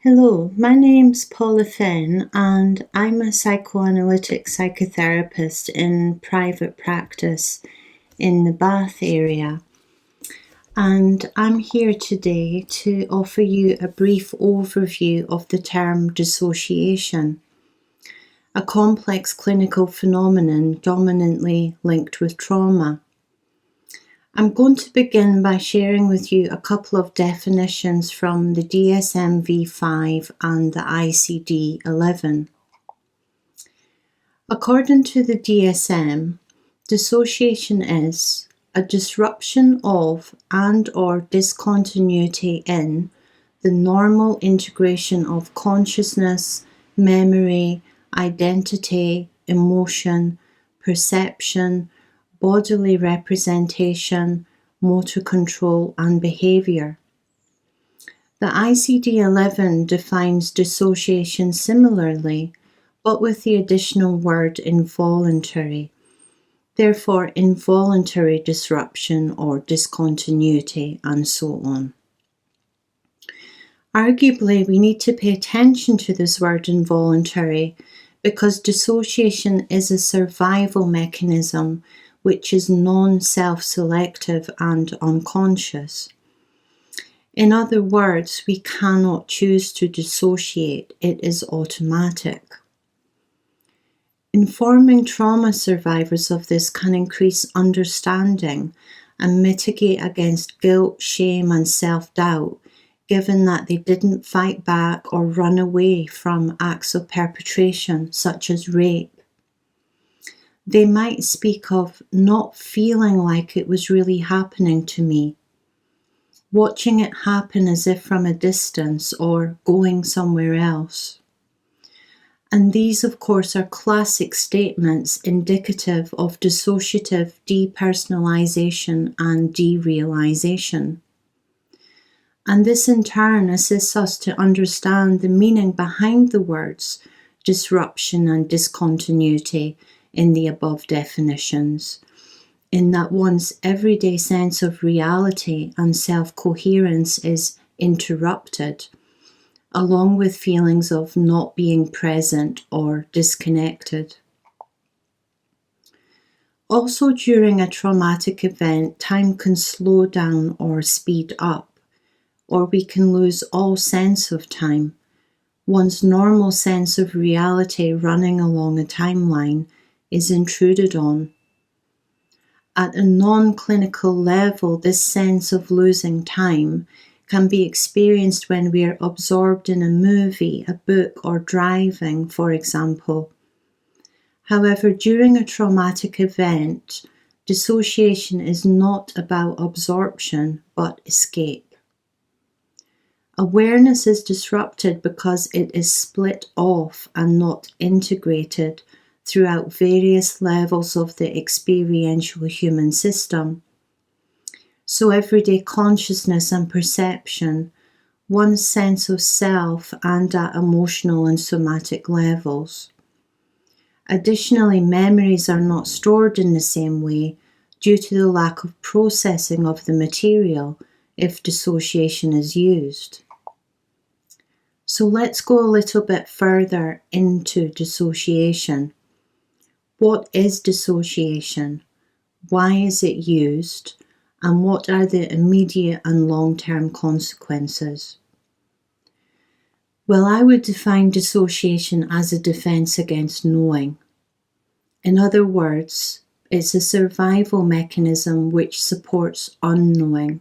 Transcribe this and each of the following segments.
Hello, my name's Paula Fenn and I'm a psychoanalytic psychotherapist in private practice in the Bath area. And I'm here today to offer you a brief overview of the term dissociation, a complex clinical phenomenon dominantly linked with trauma. I'm going to begin by sharing with you a couple of definitions from the DSM-V5 and the ICD-11. According to the DSM, dissociation is a disruption of and/or discontinuity in the normal integration of consciousness, memory, identity, emotion, perception, bodily representation, motor control, and behaviour. The ICD-11 defines dissociation similarly, but with the additional word involuntary. Therefore, involuntary disruption or discontinuity, and so on. Arguably, we need to pay attention to this word involuntary because dissociation is a survival mechanism which is non-self-selective and unconscious. In other words, we cannot choose to dissociate, it is automatic. Informing trauma survivors of this can increase understanding and mitigate against guilt, shame and self-doubt, given that they didn't fight back or run away from acts of perpetration such as rape. They might speak of not feeling like it was really happening to me, watching it happen as if from a distance or going somewhere else. And these, of course, are classic statements indicative of dissociative depersonalization and derealization. And this in turn assists us to understand the meaning behind the words disruption and discontinuity in the above definitions, in that one's everyday sense of reality and self-coherence is interrupted, along with feelings of not being present or disconnected. Also, during a traumatic event, time can slow down or speed up, or we can lose all sense of time. One's normal sense of reality running along a timeline is intruded on. At a non-clinical level, this sense of losing time can be experienced when we are absorbed in a movie, a book, or driving, for example. However, during a traumatic event, dissociation is not about absorption, but escape. Awareness is disrupted because it is split off and not integrated throughout various levels of the experiential human system. So everyday consciousness and perception, one's sense of self and at emotional and somatic levels. Additionally, memories are not stored in the same way due to the lack of processing of the material if dissociation is used. So let's go a little bit further into dissociation. What is dissociation? Why is it used? And what are the immediate and long-term consequences? Well, I would define dissociation as a defense against knowing. In other words, it's a survival mechanism which supports unknowing.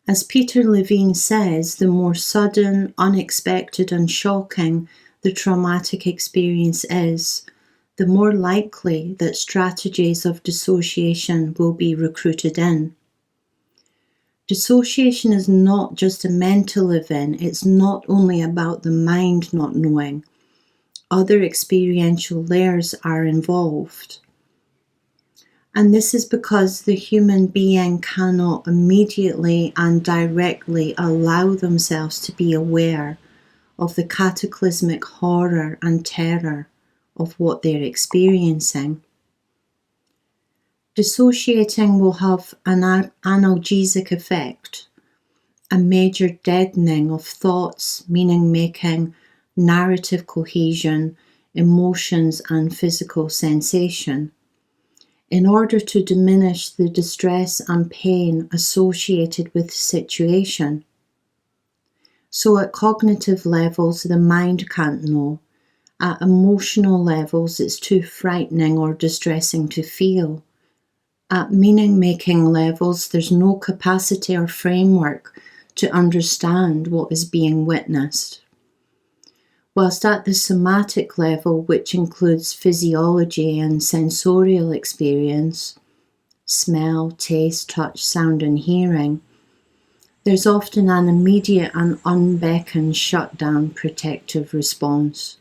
As Peter Levine says, the more sudden, unexpected and shocking the traumatic experience is, the more likely that strategies of dissociation will be recruited in. Dissociation is not just a mental event, it's not only about the mind not knowing. Other experiential layers are involved. And this is because the human being cannot immediately and directly allow themselves to be aware of the cataclysmic horror and terror of what they're experiencing. Dissociating will have an analgesic effect, a major deadening of thoughts, meaning-making, narrative cohesion, emotions and physical sensation, in order to diminish the distress and pain associated with the situation. So at cognitive levels, the mind can't know. At emotional levels, it's too frightening or distressing to feel. At meaning-making levels, there's no capacity or framework to understand what is being witnessed. Whilst at the somatic level, which includes physiology and sensorial experience, smell, taste, touch, sound and hearing, there's often an immediate and unbeckoned shutdown protective response.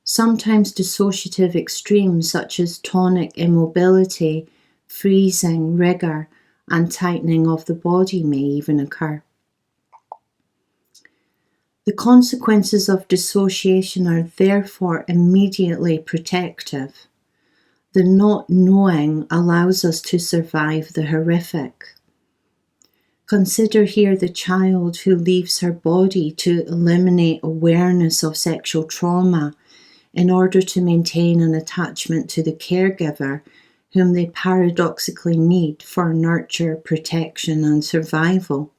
Sometimes dissociative extremes such as tonic immobility, freezing, rigor, and tightening of the body may even occur. The consequences of dissociation are therefore immediately protective. The not knowing allows us to survive the horrific. Consider here the child who leaves her body to eliminate awareness of sexual trauma in order to maintain an attachment to the caregiver whom they paradoxically need for nurture, protection and survival.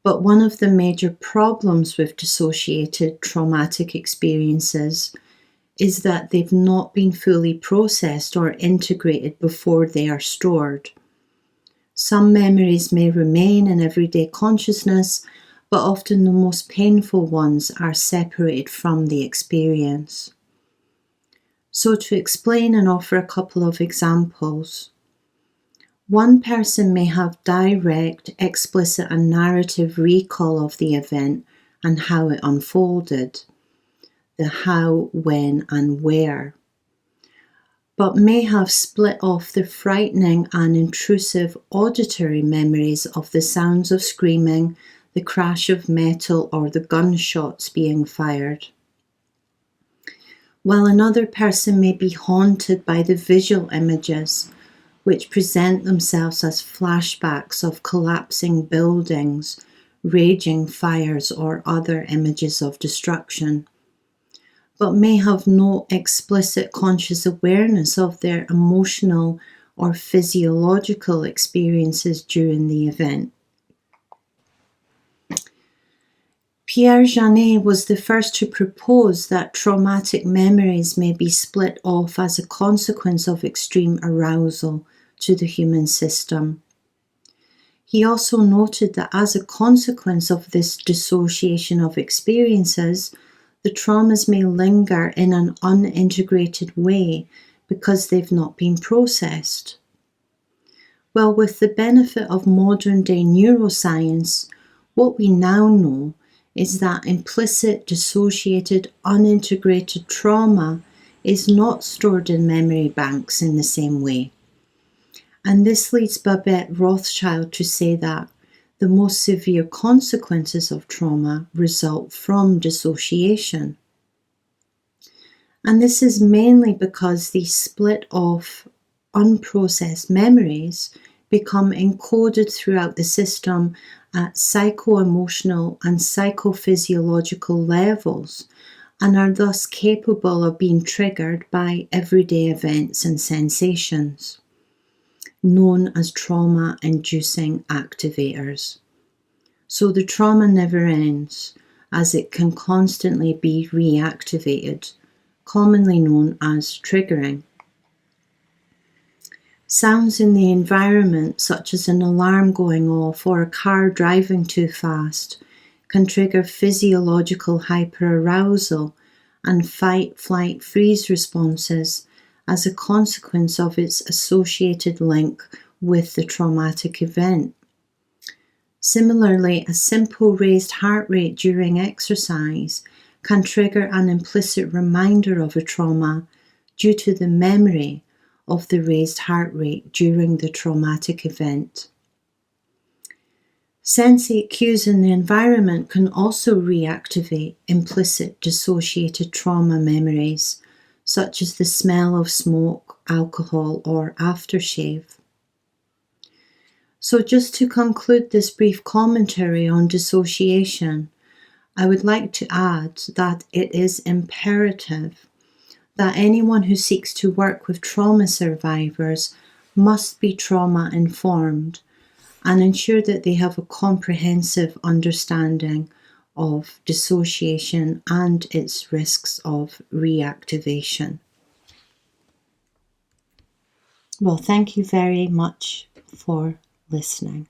But one of the major problems with dissociated traumatic experiences is that they've not been fully processed or integrated before they are stored. Some memories may remain in everyday consciousness, but often the most painful ones are separated from the experience. So to explain and offer a couple of examples. One person may have direct, explicit and narrative recall of the event and how it unfolded, the how, when and where, but may have split off the frightening and intrusive auditory memories of the sounds of screaming, the crash of metal or the gunshots being fired. While another person may be haunted by the visual images, which present themselves as flashbacks of collapsing buildings, raging fires or other images of destruction, but may have no explicit conscious awareness of their emotional or physiological experiences during the event. Pierre Janet was the first to propose that traumatic memories may be split off as a consequence of extreme arousal to the human system. He also noted that as a consequence of this dissociation of experiences, the traumas may linger in an unintegrated way because they've not been processed. Well, with the benefit of modern day neuroscience, what we now know is that implicit, dissociated, unintegrated trauma is not stored in memory banks in the same way. And this leads Babette Rothschild to say that the most severe consequences of trauma result from dissociation. And this is mainly because these split off, unprocessed memories become encoded throughout the system at psycho-emotional and psychophysiological levels and are thus capable of being triggered by everyday events and sensations, known as trauma-inducing activators. So the trauma never ends, as it can constantly be reactivated, commonly known as triggering. Sounds in the environment, such as an alarm going off or a car driving too fast, can trigger physiological hyperarousal and fight, flight, freeze responses as a consequence of its associated link with the traumatic event. Similarly, a simple raised heart rate during exercise can trigger an implicit reminder of a trauma due to the memory of the raised heart rate during the traumatic event. Sensate cues in the environment can also reactivate implicit dissociated trauma memories, such as the smell of smoke, alcohol, or aftershave. So just to conclude this brief commentary on dissociation, I would like to add that it is imperative that anyone who seeks to work with trauma survivors must be trauma informed and ensure that they have a comprehensive understanding of dissociation and its risks of reactivation. Well, thank you very much for listening.